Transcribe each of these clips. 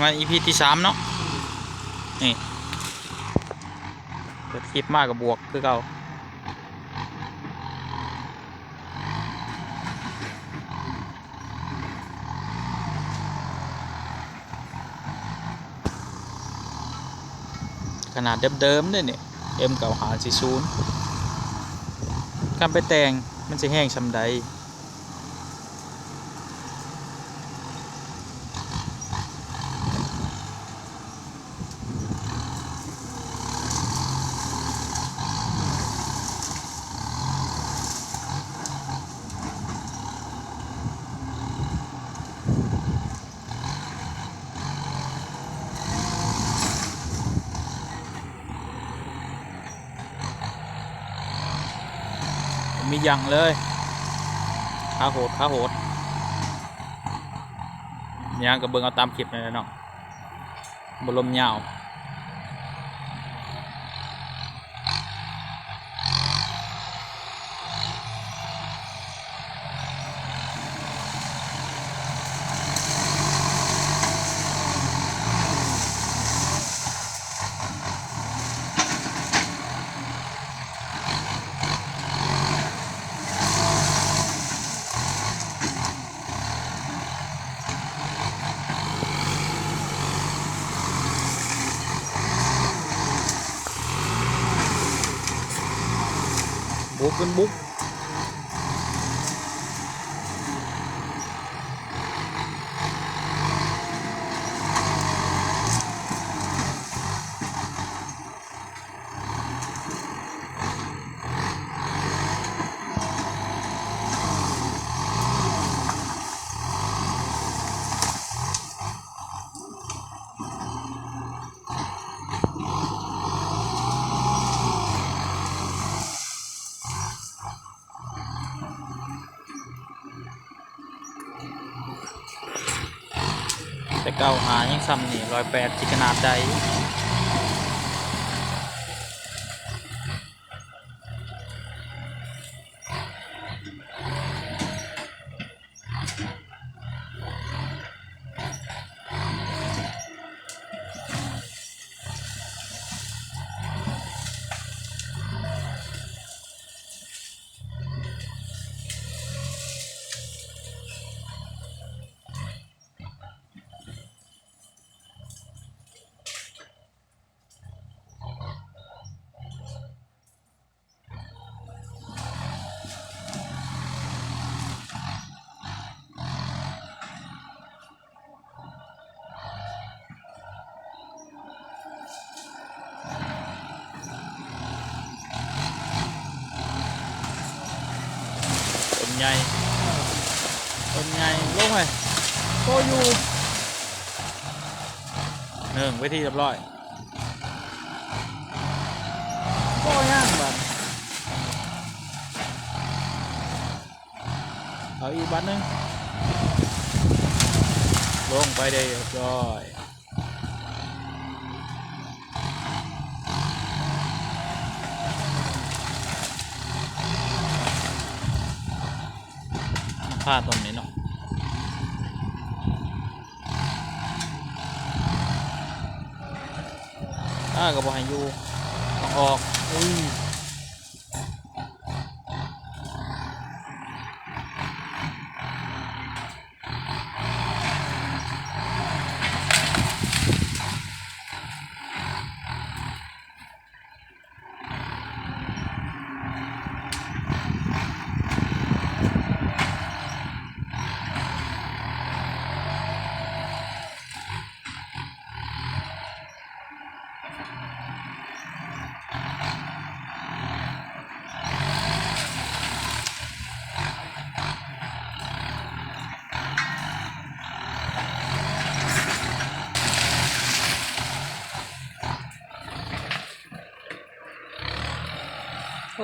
มา EP ที่3เนาะนี่เปิดคลิปมากกับบวกคือเก่าขนาดเดิมๆเนี่ยM9540การไปแต่งมันจะแห้งชำใดมีอย่างเลยขาโหดยังกับเบิ่งเอาตามคลิปนี่แหละเนาะบลมยาวบุกเป็นบุกแต่เก่าหายังซ้ำนี่108จิขนาดใดต้นใหญ่ลงไปโตอยู่1ไว้ที่เรียบร้อยโตย่างแบบเอาอีกบัตรนึงลงไปได้เรียบร้อยผ้าตรงนี้เนาะก็บอกให้อยู่ออก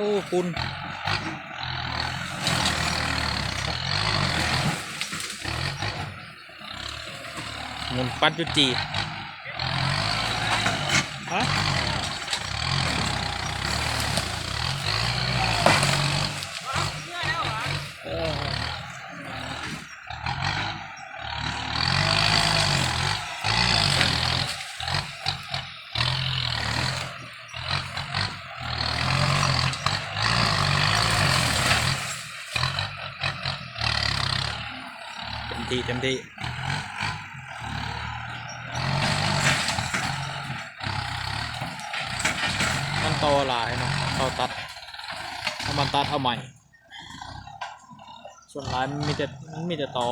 โอ้คุณหมุนปัดจุจีฮะ เต็มที่มันโตหลายเนาะเขาตัดเอามันตัดเอาใหม่ส่วนหลายมันมีแต่ตอ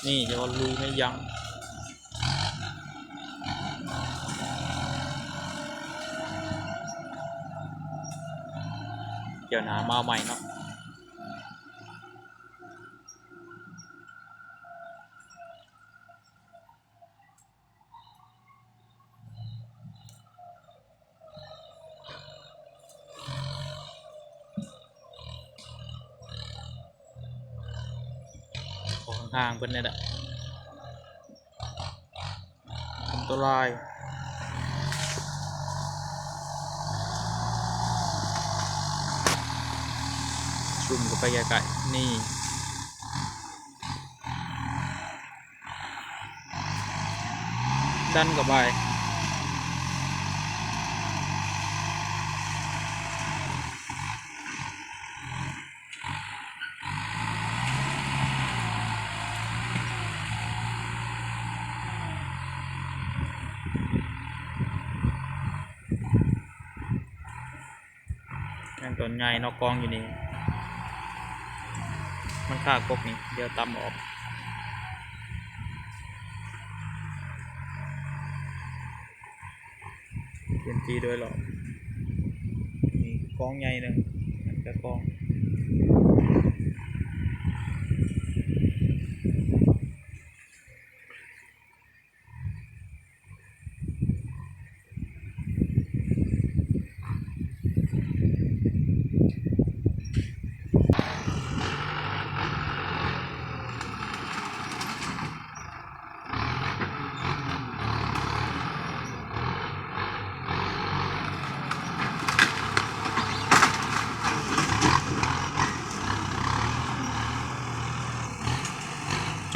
นี่จะว่าลุยไม่ยั้งเดี๋ยวนะมาใหม่เนาะของห่างๆเพิ่นเนี่ยแหละอันตรายชุ่มกับไปไกลๆนี่ดันกับไปยังต้นใหญ่นอกกองอยู่นี่มันฆ่ากบนี่เดี๋ยวตำออกเปลี่ยนทีโดยหรอกนี่กองใหญ่หนึ่งมันจะกอง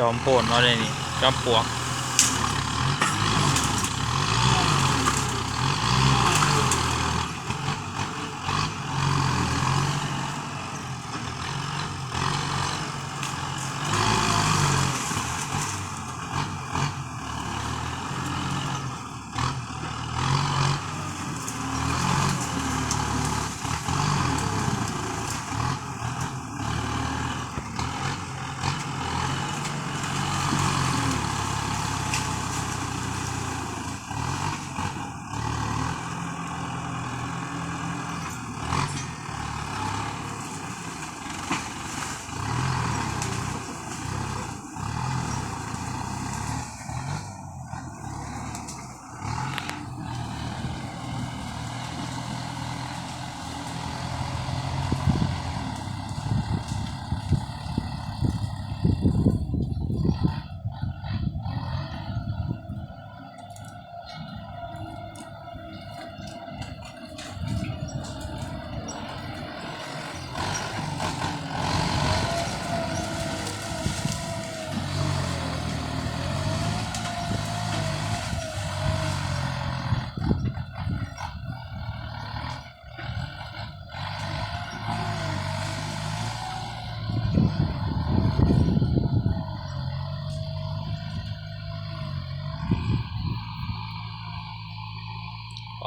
จอมโพนเนาะเลยนี่จอมปลวก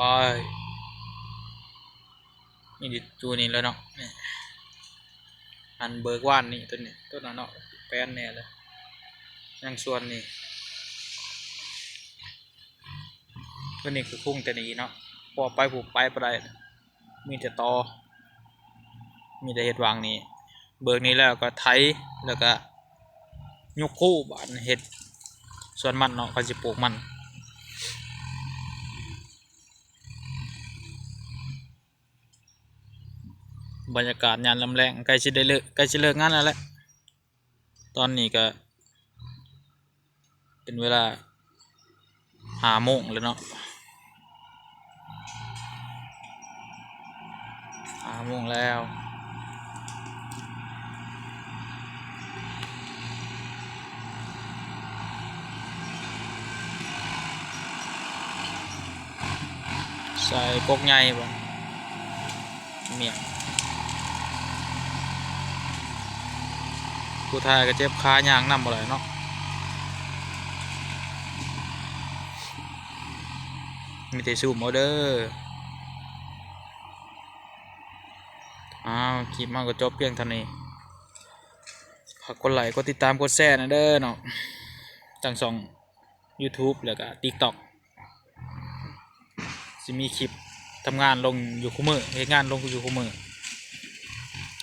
ไปนี่ดิตัวนี้แล้วเนาะอันเบิกว่านนี่ตัวนี้ตัวนั้นเนาะแป้นแน่เลยยังส่วนนี่ตัวนี้คือคุ้งแต่นี้เนาะพอไปผูกไปไปได้มีแต่ตอมีแต่เห็ดวางนี่เบิกนี้แล้วก็ไถแล้วก็ยกคู่บานเห็ดส่วนมันเนาะเขาจะปลูกมันบรรยากาศยามลำแรงใกล้จะได้เลิกใกล้จะเลิกงานแล้วแหละตอนนี้ก็เป็นเวลา5 โมงแล้วเนาะ5 โมงแล้ว ใส่กกใหญ่บ่เมียงผู้ทายก็เจ็บขาย่างนำบ่ได้เนาะมีแต่ซูมเอาเด้อคลิปมันก็จบเพียงเท่านี้ฝากกดไลค์กดติดตามกดแชร์นะเด้อเนาะจังช่อง YouTube แล้วก็ TikTok สิมีคลิปทำงานลงอยู่คู่มือเฮ็ดงานลงอยู่คู่มือ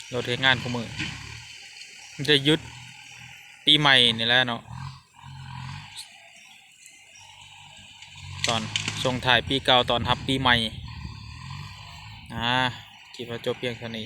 เราเฮ็ดงานคู่มือมันจะหยุดปีใหม่นี่แหละเนาะตอนส่งถ่ายปีเก่าตอนรับปีใหม่คลิปว่าจบเพียงเท่านี้